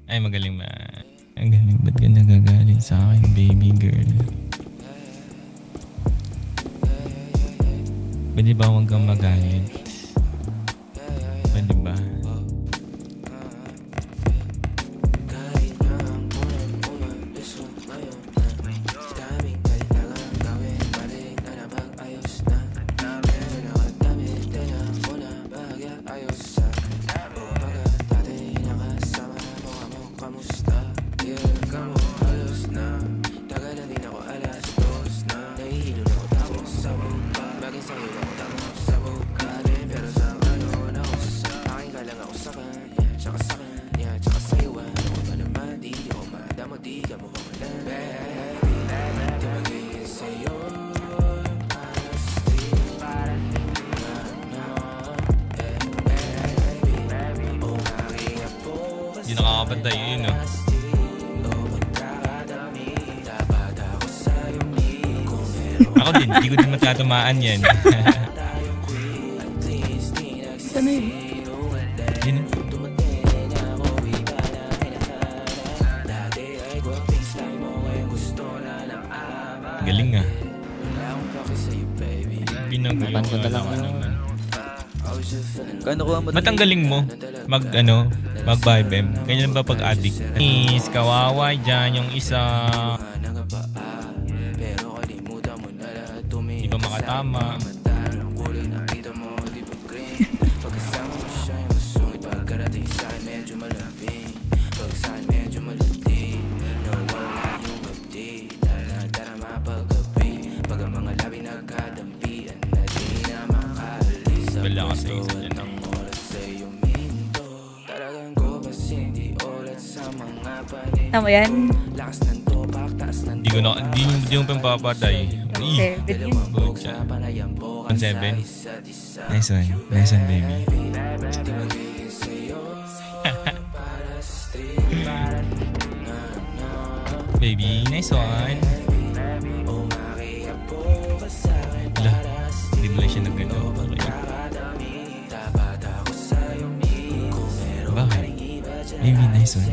Ay, magaling ba? Ang galing, ba't ka nagagalit sa akin, baby girl? Pwede ba huwag kang magalit? Pwede ba? Hindi nakakapantay yun, no? Ako din, hindi ko din matatamaan yan. Ano yun? Yun. Galing nga. Ginagawa ko lang naman. Kano ko ang Ba't ang galing mo? Mag-vibe. Ganyan ba pag addict? Is, kawawa dyan yung isa. Di ba makatama? Wala ka sa isa dyan. Tama yan? Hindi mo pang papatay. Seven yun. Good siya. 1-7. Nice one. Nice one, baby. Baby, nice one. Ala, hindi mo lang siya nagano. Bakit? Baby, nice one.